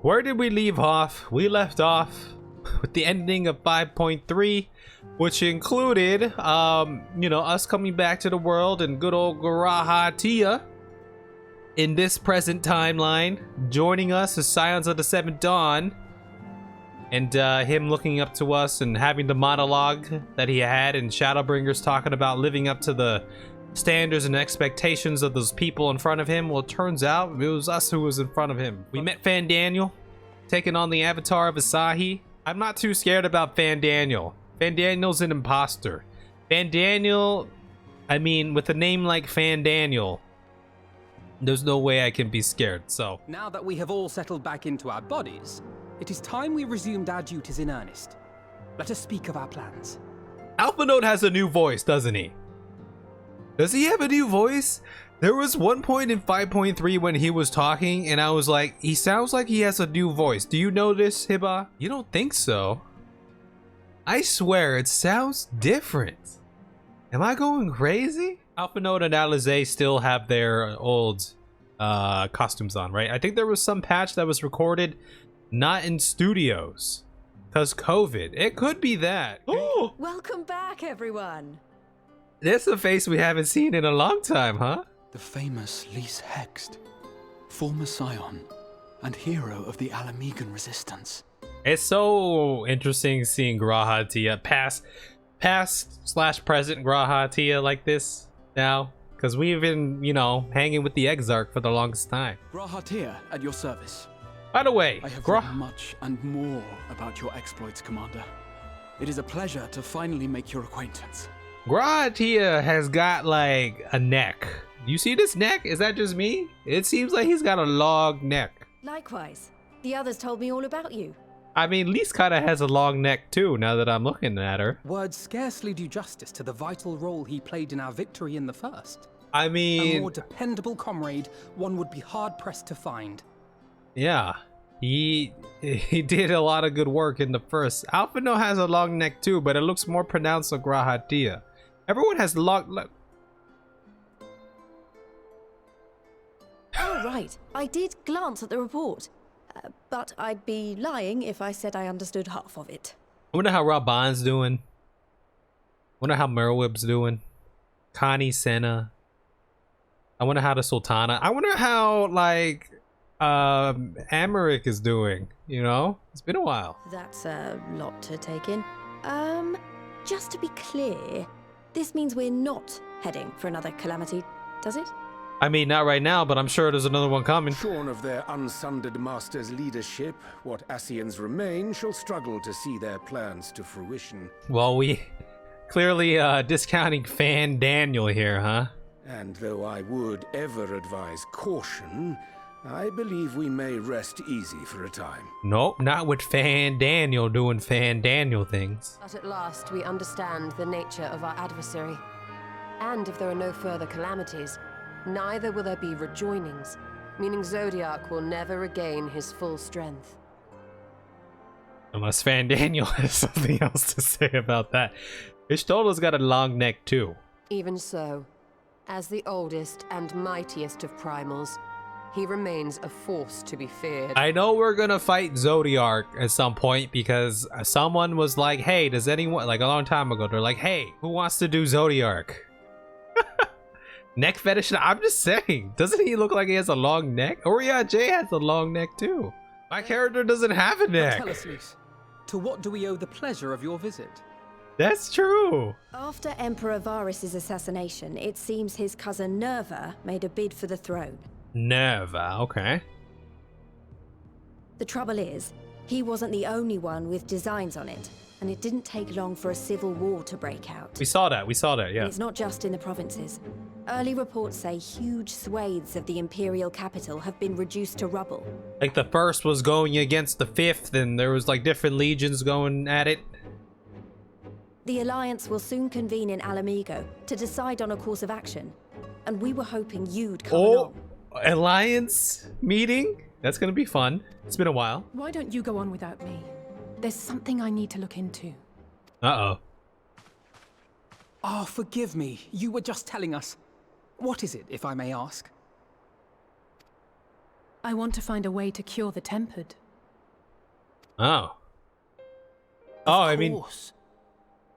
Where did we leave off? We left off with the ending of 5.3, which included, you know, us coming back to the world and good old Garahatia in this present timeline. Joining us is Scions of the Seventh Dawn, and him looking up to us and having the monologue that he had in Shadowbringers, talking about living up to the standards and expectations of those people in front of him. Well, it turns out it was us who was in front of him. We met Fandaniel, taking on the avatar of Alisaie. I'm not too scared about Fandaniel. Fandaniel's an imposter. Fandaniel, I mean, with a name like Fandaniel, there's no way I can be scared, so. Now that we have all settled back into our bodies, it is time we resumed our duties in earnest. Let us speak of our plans. Alpha Note has a new voice, doesn't he? Does he have a new voice? There was one point in 5.3 when he was talking and I was like, he sounds like he has a new voice. Do you know this, Hiba? You don't think so? I swear it sounds different. Am I going crazy? Alpha Note and Alisaie still have their old costumes on, right? I think there was some patch that was recorded not in studios because COVID. It could be that. Oh! Welcome back, everyone. That's a face we haven't seen in a long time, huh? The famous Lys Hext, former scion and hero of the Alamegan resistance. It's so interesting seeing Garahatia, past/present Garahatia like this now, because we've been, you know, hanging with the Exarch for the longest time. Garahatia at your service. By the way, I have read much and more about your exploits, Commander. It is a pleasure to finally make your acquaintance. Garahatia has got like a neck. You see this neck? Is that just me? It seems like he's got a long neck. Likewise. The others told me all about you. I mean, Lys kind of has a long neck too, now that I'm looking at her. Words scarcely do justice to the vital role he played in our victory in the first. I mean, a more dependable comrade one would be hard-pressed to find. Yeah, he did a lot of good work in the first. Alpha Note has a long neck too, but it looks more pronounced on Garahatia. Everyone has long... Oh, right. I did glance at the report. But I'd be lying if I said I understood half of it. I wonder how Raban's doing. Wonder how Merweb's doing. Connie Senna. I wonder how the Sultana. I wonder how, like, Americ is doing, you know? It's been a while. That's a lot to take in. Just to be clear, this means we're not heading for another calamity, does it? I mean, not right now, but I'm sure there's another one coming. Shorn of their unsundered master's leadership, what Ascians remain shall struggle to see their plans to fruition. Well, we clearly discounting Fandaniel here, huh? And though I would ever advise caution, I believe we may rest easy for a time. Nope, not with Fandaniel doing Fandaniel things. But at last we understand the nature of our adversary. And if there are no further calamities, neither will there be rejoinings, meaning Zodiac will never regain his full strength. Unless Fandaniel has something else to say about that. Ishtola's got a long neck too. Even so, as the oldest and mightiest of primals, he remains a force to be feared. I know we're gonna fight Zodiac at some point because someone was like, hey, does anyone, like a long time ago, they're like, hey, who wants to do Zodiac? Neck fetish? I'm just saying, doesn't he look like he has a long neck? Oh yeah, Jay has a long neck too. My character doesn't have a neck. Tell us, Lys, to what do we owe the pleasure of your visit? That's true. After Emperor Varys' assassination, it seems his cousin Nerva made a bid for the throne. Nerva, okay. The trouble is, he wasn't the only one with designs on it, and it didn't take long for a civil war to break out. We saw that, yeah. And it's not just in the provinces. Early reports say huge swathes of the Imperial capital have been reduced to rubble. Like the first was going against the fifth, and there was like different legions going at it. The Alliance will soon convene in Alamigo to decide on a course of action, and we were hoping you'd come along. Alliance meeting? That's gonna be fun. It's been a while. Why don't you go on without me? There's something I need to look into. Uh-oh. Oh, forgive me. You were just telling us. What is it, if I may ask? I want to find a way to cure the Tempered. Oh. Oh, I mean, course.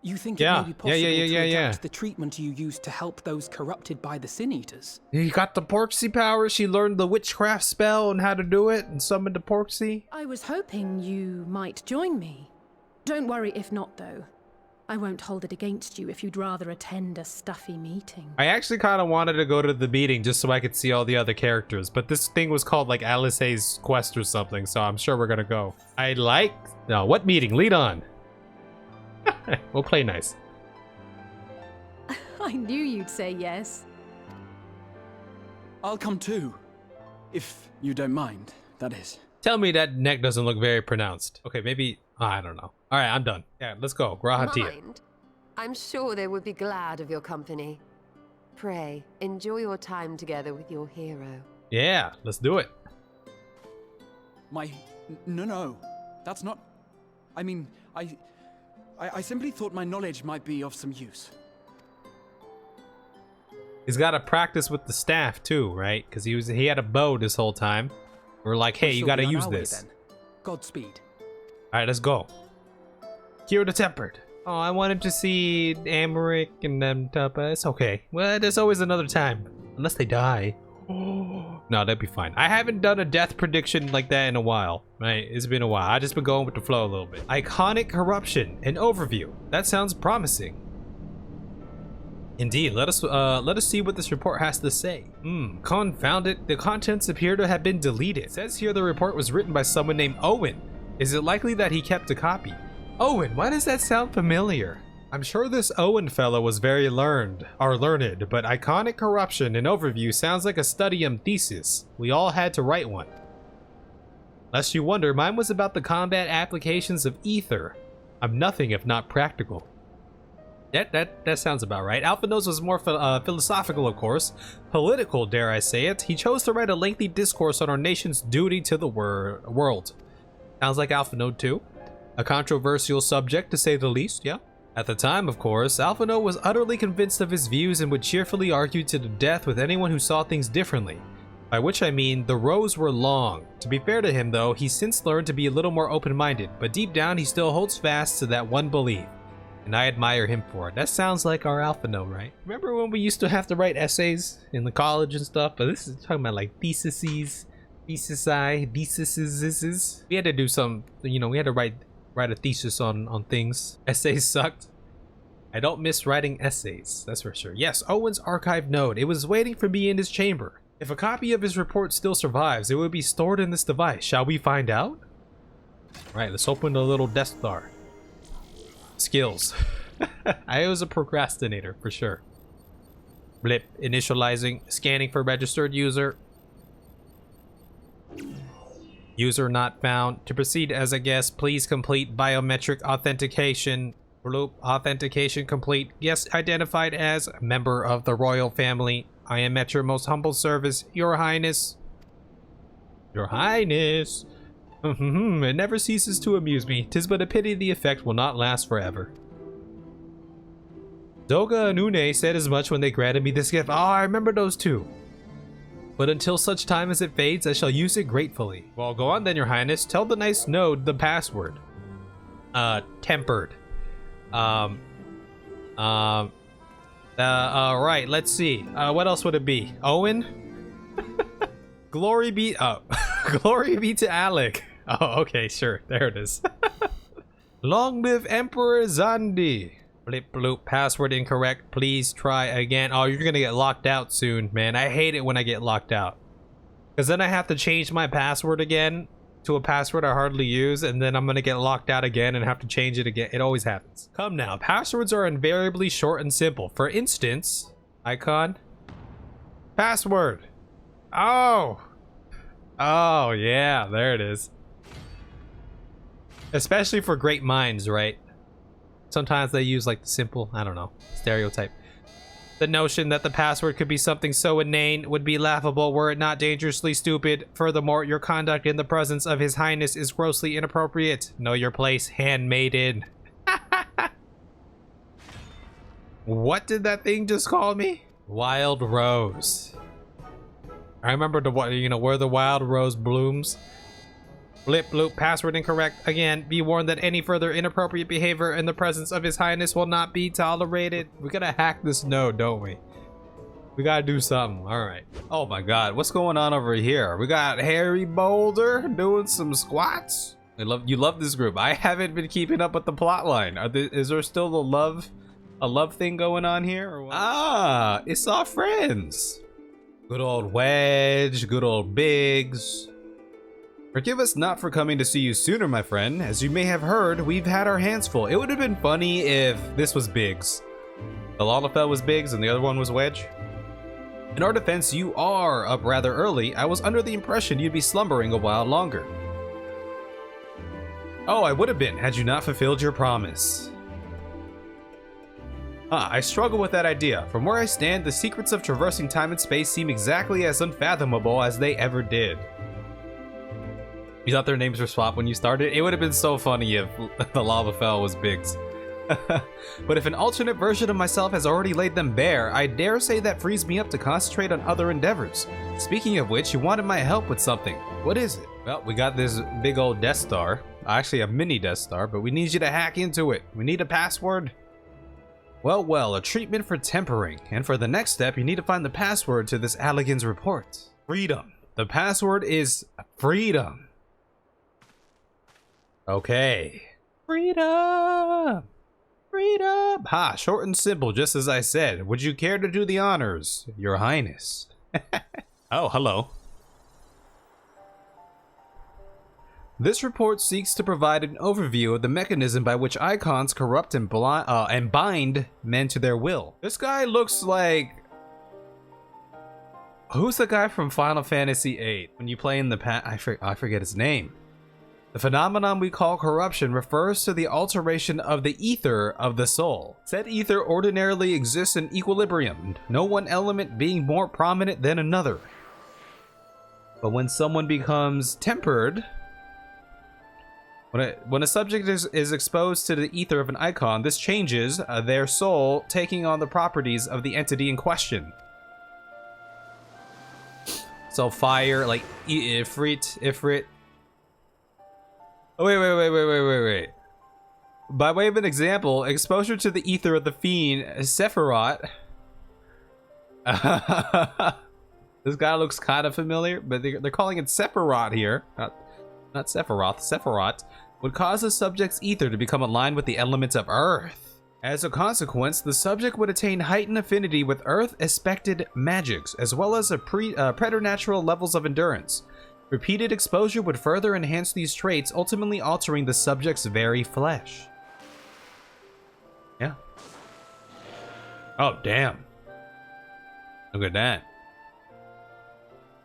You think Yeah. it may be possible to Yeah. adapt the treatment you used to help those corrupted by the Sin Eaters? he got the Porksy power. She learned the witchcraft spell and how to do it and summoned the Porksy. I was hoping you might join me. Don't worry if not, though. I won't hold it against you if you'd rather attend a stuffy meeting. I actually kind of wanted to go to the meeting just so I could see all the other characters, but this thing was called like Alisaie's quest or something, so I'm sure we're gonna go. No, what meeting? Lead on. We'll play nice. I knew you'd say yes. I'll come too. If you don't mind, that is. Tell me that neck doesn't look very pronounced. Okay, maybe, I don't know. All right, I'm done. Yeah, let's go. Grahatia. Mind? I'm sure they would be glad of your company. Pray, enjoy your time together with your hero. Yeah, let's do it. No. That's not... I mean, I simply thought my knowledge might be of some use. He's got to practice with the staff too, right? Because he had a bow this whole time. We're like, hey, We you shall got to be on use our way, this. then. Godspeed. All right, let's go. Cure the Tempered. Oh, I wanted to see Amaric and them Tuppa. It's okay. Well, there's always another time. Unless they die. No, that'd be fine. I haven't done a death prediction like that in a while, right? It's been a while. I just been going with the flow a little bit. Iconic Corruption, an overview. That sounds promising. Indeed, let us see what this report has to say. Confound it. The contents appear to have been deleted. It says here the report was written by someone named Owen. Is it likely that he kept a copy? Owen, why does that sound familiar? I'm sure this Owen fellow was very learned, but Iconic Corruption, an overview, sounds like a studium thesis. We all had to write one. Lest you wonder, mine was about the combat applications of ether. I'm nothing if not practical. That sounds about right. Alphanos was more philosophical, of course. Political, dare I say it. He chose to write a lengthy discourse on our nation's duty to the world. Sounds like Alphano too. A controversial subject, to say the least, yeah? At the time, of course, Alphano was utterly convinced of his views and would cheerfully argue to the death with anyone who saw things differently. By which I mean, the rows were long. To be fair to him, though, he's since learned to be a little more open-minded, but deep down he still holds fast to that one belief. And I admire him for it. That sounds like our Alphano, right? Remember when we used to have to write essays in the college and stuff? But this is talking about like theses. We had to do some, we had to write a thesis on things. Essays sucked. I don't miss writing essays, that's for sure. Yes, Owen's archive node. It was waiting for me in his chamber. If a copy of his report still survives, it would be stored in this device. Shall we find out? Right, let's open the little Death Star. Skills. I was a procrastinator, for sure. Blip, initializing, scanning for registered user. User not found. To proceed as a guest, please complete biometric authentication. Bloop, authentication complete. Guest identified as member of the royal family. I am at your most humble service, Your Highness. Your Highness. It never ceases to amuse me. 'Tis but a pity the effect will not last forever. Doga and Une said as much when they granted me this gift. Oh, I remember those two. But until such time as it fades, I shall use it gratefully. Well, go on then, Your Highness. Tell the nice node the password. Tempered. Right, let's see. What else would it be? Owen? Glory be, glory be to Allag. Oh, okay, sure. There it is. Long live Emperor Zandi. Blip bloop, password incorrect. Please try again. Oh, you're gonna get locked out soon, man. I hate it when I get locked out. Because then I have to change my password again to a password I hardly use, and then I'm gonna get locked out again and have to change it again. It always happens. Come now, passwords are invariably short and simple. For instance, icon, password. Oh, yeah, there it is. Especially for great minds, right? Sometimes they use like the simple, I don't know, stereotype. The notion that the password could be something so inane would be laughable were it not dangerously stupid. Furthermore, your conduct in the presence of His Highness is grossly inappropriate. Know your place, handmaiden. What did that thing just call me? Wild Rose. I remember the, where the wild rose blooms. Blip bloop, password incorrect. Again, be warned that any further inappropriate behavior in the presence of His Highness will not be tolerated. We gotta hack this node, don't we? We gotta do something. Alright. Oh my god, what's going on over here? We got Harry Boulder doing some squats. You love this group. I haven't been keeping up with the plot line. Is there still a love thing going on here? Or what? Ah, it's our friends. Good old Wedge, good old Biggs. Forgive us not for coming to see you sooner, my friend. As you may have heard, we've had our hands full. It would have been funny if this was Biggs. The Lalafell was Biggs and the other one was Wedge. In our defense, you are up rather early. I was under the impression you'd be slumbering a while longer. Oh, I would have been had you not fulfilled your promise. I struggle with that idea. From where I stand, the secrets of traversing time and space seem exactly as unfathomable as they ever did. You thought their names were swapped when you started? It would have been so funny if the Lalafell was Biggs. But if an alternate version of myself has already laid them bare, I dare say that frees me up to concentrate on other endeavors. Speaking of which, you wanted my help with something. What is it? Well, we got this big old Death Star. Actually, a mini Death Star, but we need you to hack into it. We need a password. Well, a treatment for tempering. And for the next step, you need to find the password to this Allagan's report. Freedom. The password is freedom. Okay. Freedom! Freedom! Ha, short and simple, just as I said. Would you care to do the honors, Your Highness? Oh, hello. This report seeks to provide an overview of the mechanism by which icons corrupt and bind men to their will. This guy looks like... Who's the guy from Final Fantasy VIII? When you play in the I forget his name. The phenomenon we call corruption refers to the alteration of the ether of the soul. Said ether ordinarily exists in equilibrium, no one element being more prominent than another. But when someone becomes tempered, when a subject is exposed to the ether of an icon, this changes their soul, taking on the properties of the entity in question. So fire, like Ifrit. Oh, wait. By way of an example, exposure to the ether of the fiend, Sephiroth. This guy looks kind of familiar, but they're calling it Sephiroth here. Not Sephiroth, Sephiroth. Would cause the subject's ether to become aligned with the elements of Earth. As a consequence, the subject would attain heightened affinity with Earth-expected magics, as well as preternatural levels of endurance. Repeated exposure would further enhance these traits, ultimately altering the subject's very flesh. Yeah. Oh, damn. Look at that.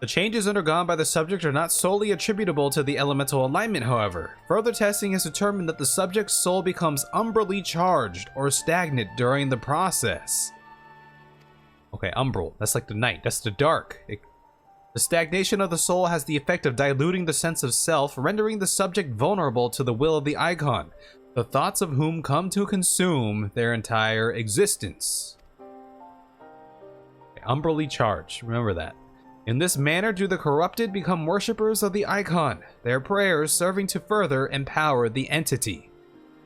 The changes undergone by the subject are not solely attributable to the elemental alignment, however. Further testing has determined that the subject's soul becomes umbrally charged or stagnant during the process. Okay, umbral. That's like the night. That's the dark. The stagnation of the soul has the effect of diluting the sense of self, rendering the subject vulnerable to the will of the icon, the thoughts of whom come to consume their entire existence. Okay, umbrally charged. Remember that. In this manner do the corrupted become worshippers of the icon, their prayers serving to further empower the entity.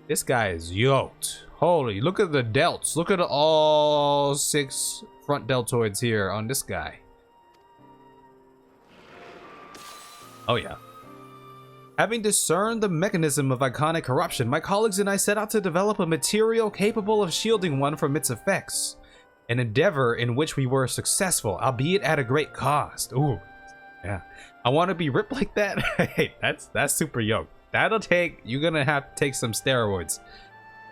This guy is yoked. Holy, look at the delts. Look at all 6 front deltoids here on this guy. Oh yeah. Having discerned the mechanism of iconic corruption, my colleagues and I set out to develop a material capable of shielding one from its effects. An endeavor in which we were successful, albeit at a great cost. Ooh, yeah. I want to be ripped like that. Hey, that's super yoked. You're gonna have to take some steroids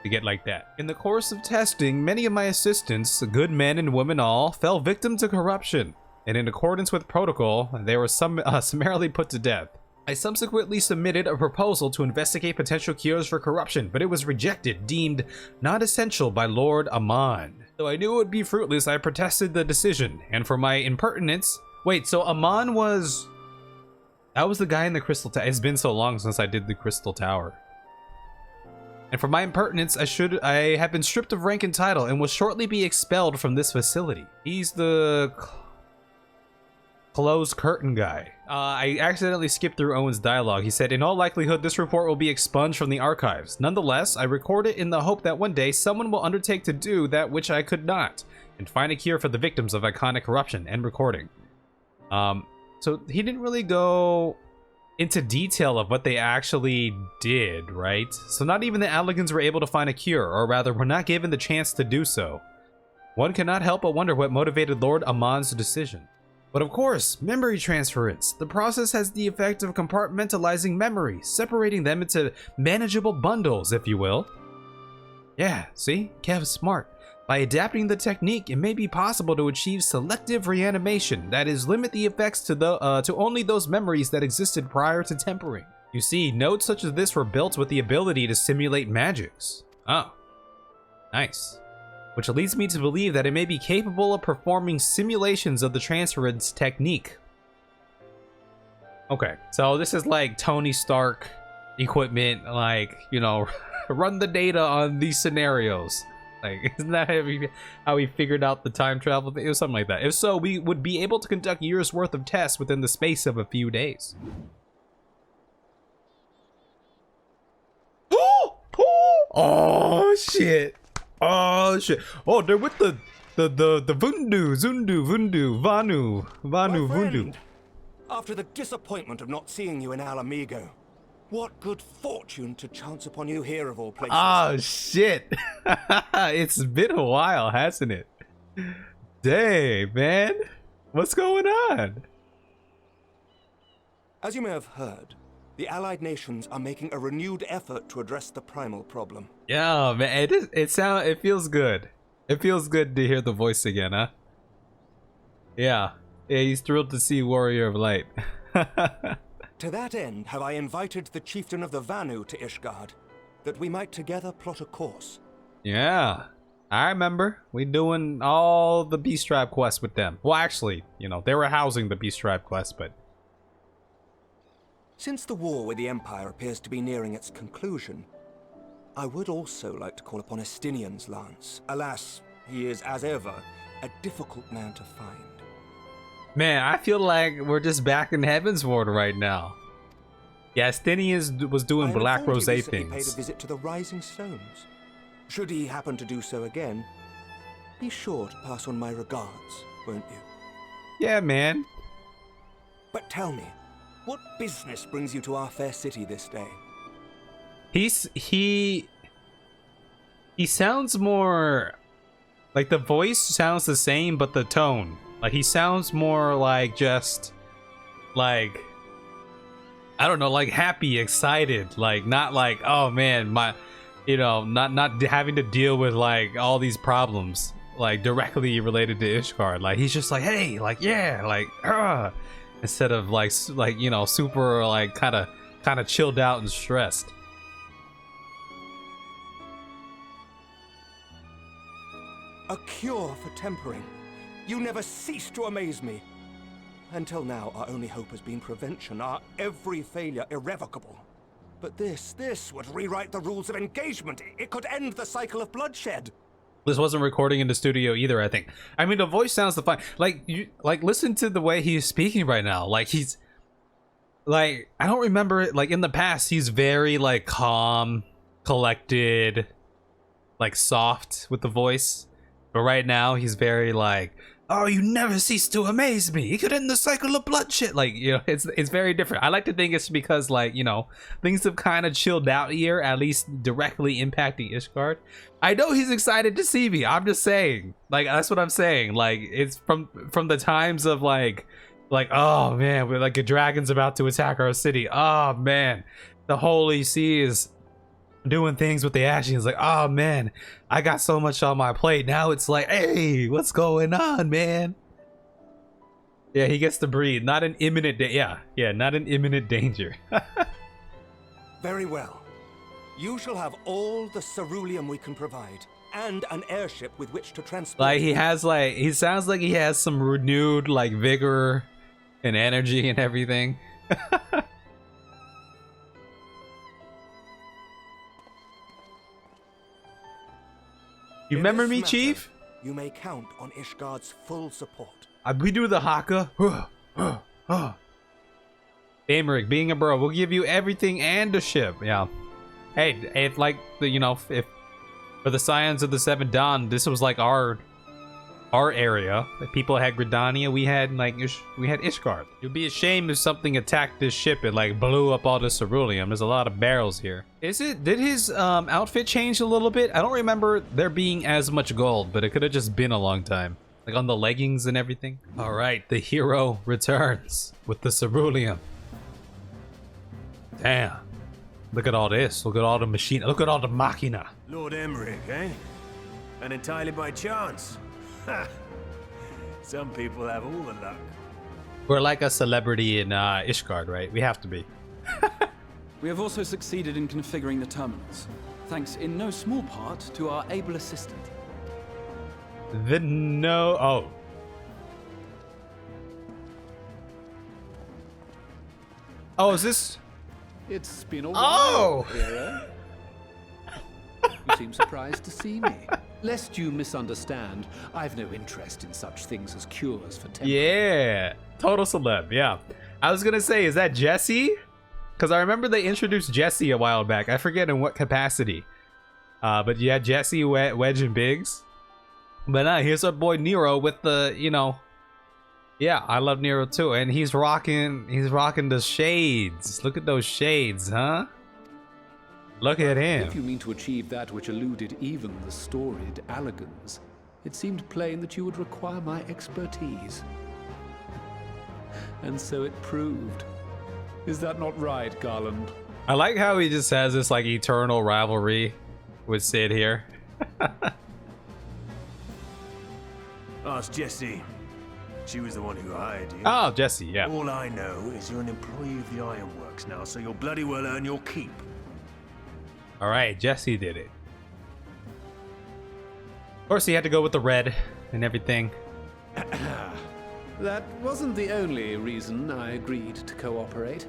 to get like that. In the course of testing, many of my assistants, good men and women all, fell victim to corruption. And in accordance with protocol, they were summarily put to death. I subsequently submitted a proposal to investigate potential cures for corruption, but it was rejected, deemed not essential by Lord Amon. Though I knew it would be fruitless, I protested the decision, and for my impertinence... Wait, so Amon was... That was the guy in the Crystal Tower. It's been so long since I did the Crystal Tower. And for my impertinence, I have been stripped of rank and title, and will shortly be expelled from this facility. He's the... closed curtain guy. I accidentally skipped through Owen's dialogue. He said, in all likelihood, this report will be expunged from the archives. Nonetheless, I record it in the hope that one day someone will undertake to do that which I could not, and find a cure for the victims of iconic corruption. End recording. So he didn't really go into detail of what they actually did, right? So not even the Allegans were able to find a cure, or rather, were not given the chance to do so. One cannot help but wonder what motivated Lord Amon's decision. But of course, memory transference. The process has the effect of compartmentalizing memory, separating them into manageable bundles, if you will. Yeah, see? Kev's smart. By adapting the technique, it may be possible to achieve selective reanimation, that is, limit the effects to only those memories that existed prior to tempering. You see, nodes such as this were built with the ability to simulate magics. Oh, nice. Which leads me to believe that it may be capable of performing simulations of the transference technique. Okay, so this is like Tony Stark equipment, like, you know, run the data on these scenarios. Like, isn't that how we figured out the time travel thing? It was something like that. If so, we would be able to conduct years worth of tests within the space of a few days. Oh shit! Oh shit! Oh, they're with the Vundu, Zundu, Vundu, Vanu, Vundu. After the disappointment of not seeing you in Alamigo, what good fortune to chance upon you here of all places. Oh shit! It's been a while, hasn't it? Dang, man, what's going on? As you may have heard, the Allied nations are making a renewed effort to address the primal problem. Yeah, man, it feels good. It feels good to hear the voice again, huh? Yeah, he's thrilled to see Warrior of Light. To that end, have I invited the chieftain of the Vanu to Ishgard, that we might together plot a course. Yeah, I remember. We doing all the Beast Tribe quests with them. Well, actually, you know, they were housing the Beast Tribe quest, but... Since the war with the Empire appears to be nearing its conclusion, I would also like to call upon Estinian's lance. Alas, he is, as ever, a difficult man to find. Man, I feel like we're just back in Heavensward right now. Yeah, Estinian was doing Black Rose things. Paid a visit to the Rising Stones. Should he happen to do so again, be sure to pass on my regards, won't you? Yeah, man. But tell me, what business brings you to our fair city this day? He sounds more like, the voice sounds the same, but the tone, like, he sounds more like just like, I don't know, like happy, excited, like not like, oh man, my, you know, not having to deal with like all these problems like directly related to Ishgard. Like, he's just like, hey, like, yeah, like, instead of like you know, super like kind of chilled out and stressed. A cure for tempering. You never cease to amaze me. Until now, our only hope has been prevention, our every failure irrevocable. But this would rewrite the rules of engagement. It could end the cycle of bloodshed. This wasn't recording in the studio either, I think. I mean, the voice sounds the fine. Like, you listen to the way he's speaking right now. Like, he's like, I don't remember it. Like, in the past, he's very like calm, collected, like soft with the voice. But right now, he's very like, oh, you never cease to amaze me. It could end the cycle of bloodshed. Like, you know, it's very different. I like to think it's because, like, you know, things have kind of chilled out here, at least directly impacting Ishgard. I know he's excited to see me. I'm just saying. Like, that's what I'm saying. Like, it's from the times of like, oh man, we're like a dragon's about to attack our city. Oh man, the Holy See is doing things with the Ashes. Like, oh man, I got so much on my plate. Now it's like, hey, what's going on, man? Yeah, he gets to breathe. Not an imminent not an imminent danger. Very well. You shall have all the ceruleum we can provide, and an airship with which to transport. Like, he sounds like he has some renewed like vigor and energy and everything. You remember me, Chief? You may count on Ishgard's full support. We do the haka. Dameric, being a bro, we'll give you everything and a ship. Yeah. Hey, if like the, you know, if for the Scions of the Seven Dawn, this was like our area. Like, people had Gridania, we had like we had Ishgard. It'd be a shame if something attacked this ship and like blew up all the ceruleum. There's a lot of barrels here. Did his outfit change a little bit? I don't remember there being as much gold, but it could have just been a long time. Like on the leggings and everything. All right, the hero returns with the ceruleum. Damn. Look at all this. Look at all the machine. Look at all the machina. Lord Emmerich, eh? And entirely by chance. Ha! Some people have all the luck. We're like a celebrity in Ishgard, right? We have to be. We have also succeeded in configuring the terminals, thanks in no small part to our able assistant. Oh. Oh, is this? It's been a Oh! while, hero. You seem surprised to see me. Lest you misunderstand, I've no interest in such things as cures for temper. Yeah, total celeb. Yeah, I was gonna say, is that Jesse? Because I remember they introduced Jesse a while back. I forget in what capacity. But yeah, Jesse, Wedge, and Biggs. But here's our boy Nero with the, you know. Yeah, I love Nero too, and he's rocking the shades. Look at those shades, huh? Look at him. If you mean to achieve that which eluded even the storied Allagans, it seemed plain that you would require my expertise. And so it proved. Is that not right, Garland? I like how he just has this like eternal rivalry with Sid here. Ask Jessie. She was the one who hired you. Oh, Jesse, yeah. All I know is you're an employee of the Ironworks now, so you'll bloody well earn your keep. All right, Jesse did it. Of course, he had to go with the red and everything. That wasn't the only reason I agreed to cooperate.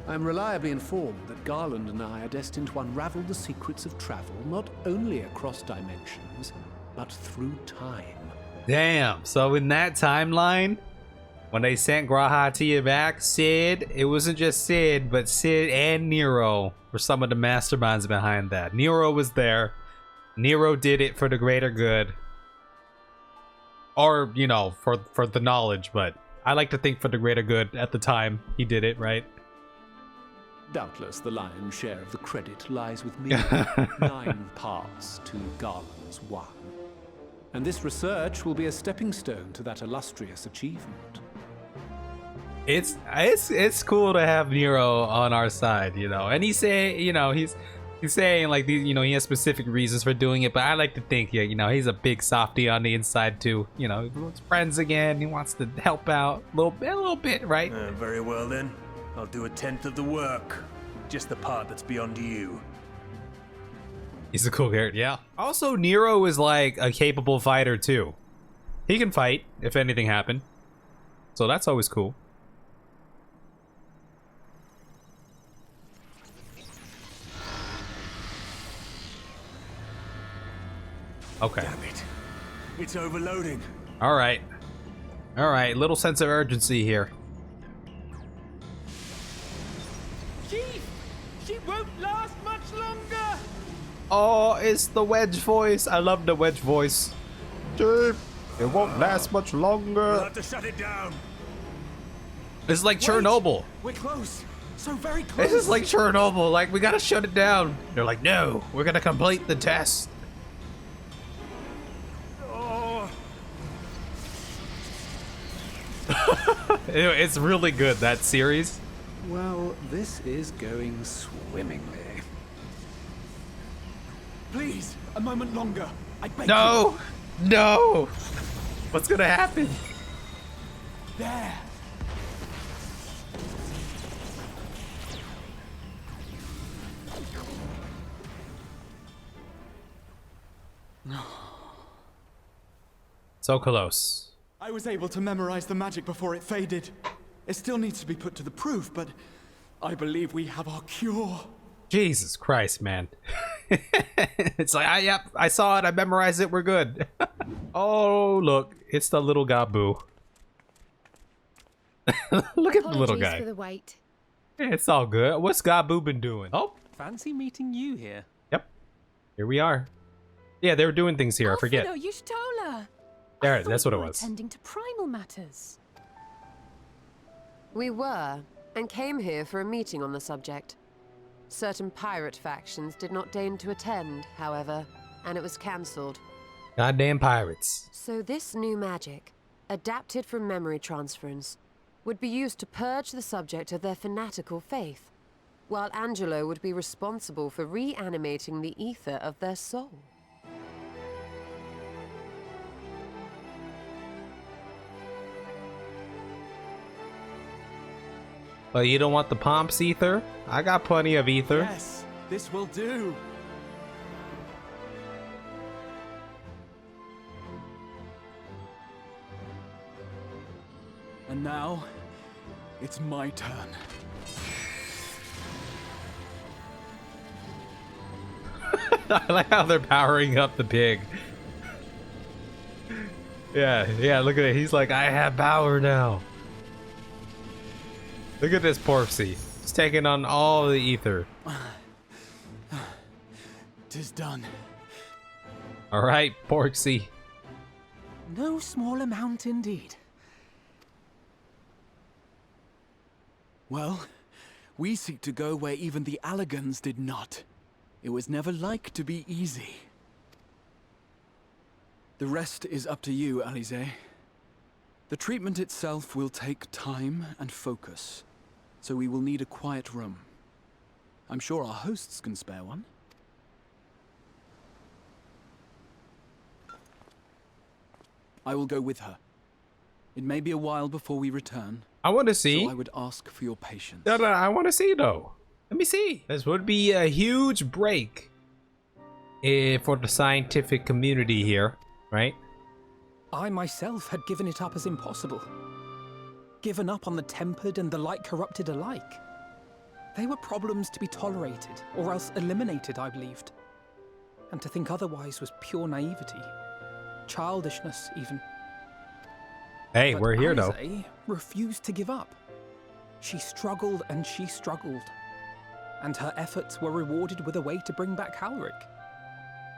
I'm reliably informed that Garland and I are destined to unravel the secrets of travel, not only across dimensions, but through time. Damn, so in that timeline, when they sent Grahatia back, Sid, it wasn't just Sid, but Sid and Nero were some of the masterminds behind that. Nero was there. Nero did it for the greater good. Or, you know, for the knowledge, but I like to think for the greater good at the time he did it, right? Doubtless the lion's share of the credit lies with me. 9 parts to Garland's 1. And this research will be a stepping stone to that illustrious achievement. It's cool to have Nero on our side, you know. And he's saying, you know, he's saying like these, you know, he has specific reasons for doing it, but I like to think, yeah, you know, he's a big softy on the inside too. You know, he wants friends again. He wants to help out a little bit, right? Very well then. I'll do 1/10 of the work. Just the part that's beyond you. He's a cool character, yeah. Also, Nero is like a capable fighter too. He can fight if anything happened. So that's always cool. Okay. Damn it. It's overloading. All right. All right, little sense of urgency here. She won't last much longer! Oh, it's the Wedge voice. I love the Wedge voice. Chief, it won't last much longer. We'll have to shut it down. It's like Chernobyl. We're close. So very close. This is like Chernobyl. Like, we gotta shut it down. They're like, no, we're gonna complete the test. Oh. It's really good, that series. Well, this is going swimmingly. Please, a moment longer. I beg you. No, no. What's gonna happen? There. So close. I was able to memorize the magic before it faded. It still needs to be put to the proof, but I believe we have our cure. Jesus Christ, man. It's like, yep, I saw it, I memorized it, we're good. Oh, look, it's the little GABU. Look at the little Apologies guy. for the wait. Yeah, it's all good. What's GABU been doing? Oh, Fancy meeting you here. yep. Here we are. Yeah, they were doing things here. I Oh, forget. no, Yushtola. There, I that's thought what you it were was. Attending to primal matters. We were, and came here for a meeting on the subject. Certain pirate factions did not deign to attend, however, and it was cancelled. Goddamn pirates. So this new magic, adapted from memory transference, would be used to purge the subject of their fanatical faith, while Angelo would be responsible for reanimating the ether of their soul. But you don't want the Pomps ether? I got plenty of ether. Yes, this will do. And now, it's my turn. I like how they're powering up the pig. Yeah, look at it. He's like, I have power now. Look at this Porpsy. He's taking on all the ether. Tis done. Alright, Porksy. No small amount indeed. Well, we seek to go where even the Allegans did not. It was never like to be easy. The rest is up to you, Alisaie. The treatment itself will take time and focus, so we will need a quiet room. I'm sure our hosts can spare one. I will go with her. It may be a while before we return. I want to see. So I would ask for your patience. No, I want to see though. Let me see. This would be a huge break for the scientific community here, right? I myself had given it up as impossible. Given up on the tempered and the light corrupted alike. They were problems to be tolerated, or else eliminated, I believed. And to think otherwise was pure naivety. Childishness, even. Hey, But we're here though. Alisaie refused to give up. She struggled and she struggled. And her efforts were rewarded with a way to bring back Halric.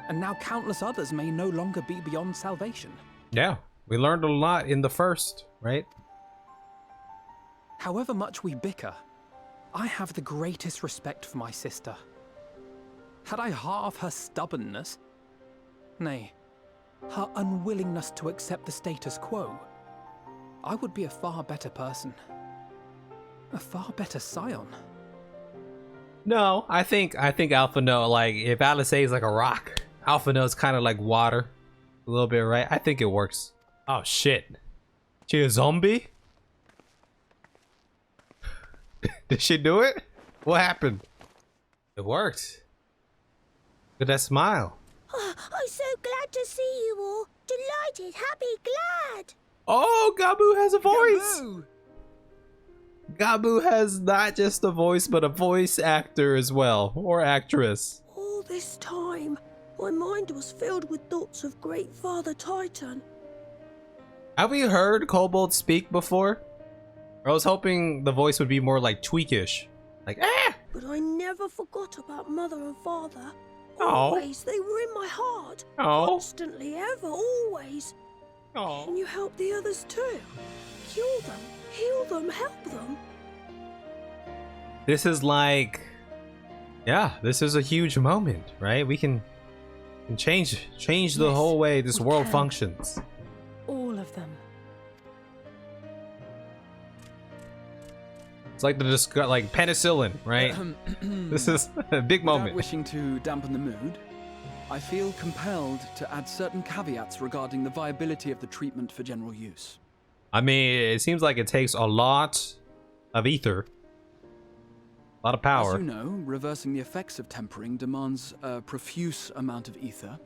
And now countless others may no longer be beyond salvation. Yeah, we learned a lot in the first, right? However much we bicker, I have the greatest respect for my sister. Had I half her stubbornness, nay, her unwillingness to accept the status quo, I would be a far better person. A far better scion. No, I think Alpha No, like if Alisaie is like a rock, Alpha No is kind of like water, a little bit, right? I think it works. Oh shit, she a zombie? Did she do it? What happened? It worked. Look at that smile. Oh, I'm so glad to see you all. Delighted, happy, glad. Oh, GABU has a voice. GABU has not just a voice, but a voice actor as well, or actress. All this time, my mind was filled with thoughts of Great Father Titan. Have we heard Kobold speak before? I was hoping the voice would be more like Tweakish. Like, ah! But I never forgot about Mother and Father. Oh. Always, they were in my heart. Oh. Constantly, ever, always. Oh. Can you help the others too? Cure them, heal them, help them. This is like, yeah, this is a huge moment, right? We can change the Yes, whole way this we world can. functions. All of them. It's like like penicillin, right? This is a big Without moment. wishing to dampen the mood, I feel compelled to add certain caveats regarding the viability of the treatment for general use. I mean, it seems like it takes a lot of ether, a lot of power. As you know, reversing the effects of tempering demands a profuse amount of ether.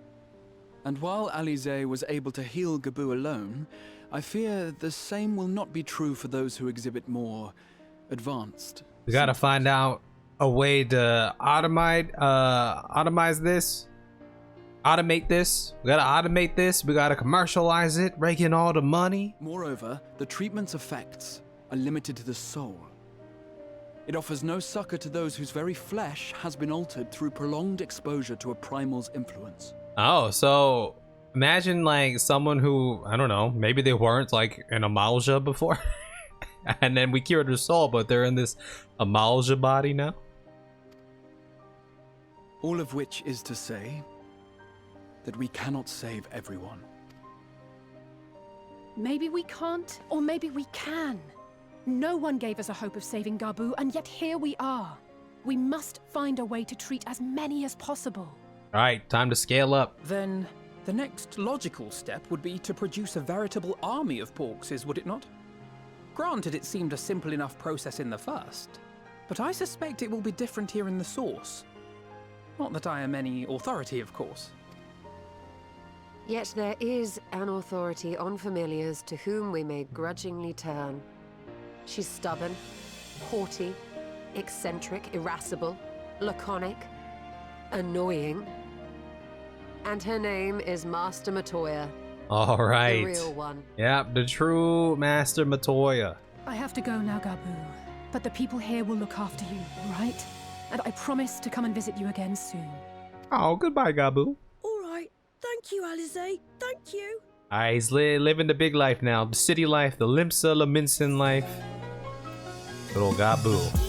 And while Alisaie was able to heal GABU alone, I fear the same will not be true for those who exhibit more advanced. We gotta find out a way to automate this. We gotta automate this. We gotta commercialize it, rake in all the money. Moreover, the treatment's effects, are limited to the soul. It offers no succor to those whose very flesh has been altered through prolonged exposure to a primal's influence. Oh, so imagine like someone who, I don't know, maybe they weren't like an Amalja before. And then we cured their soul, but they're in this Amalja body now. All of which is to say that we cannot save everyone. Maybe we can't, or maybe we can. No one gave us a hope of saving GABU, and yet here we are. We must find a way to treat as many as possible. All right, time to scale up. Then the next logical step would be to produce a veritable army of Porkses, would it not? Granted, it seemed a simple enough process in the first, but I suspect it will be different here in the source. Not that I am any authority, of course. Yet there is an authority on familiars to whom we may grudgingly turn. She's stubborn, haughty, eccentric, irascible, laconic, annoying. And her name is Master Matoya. All right. The real one. Yep, the true Master Matoya. I have to go now, GABU, but the people here will look after you, right? And I promise to come and visit you again soon. Oh, goodbye, GABU. All right. Thank you, Alisaie. Thank you. Alright, he's living the big life now. The city life, the Limsa Laminson life. Good old GABU.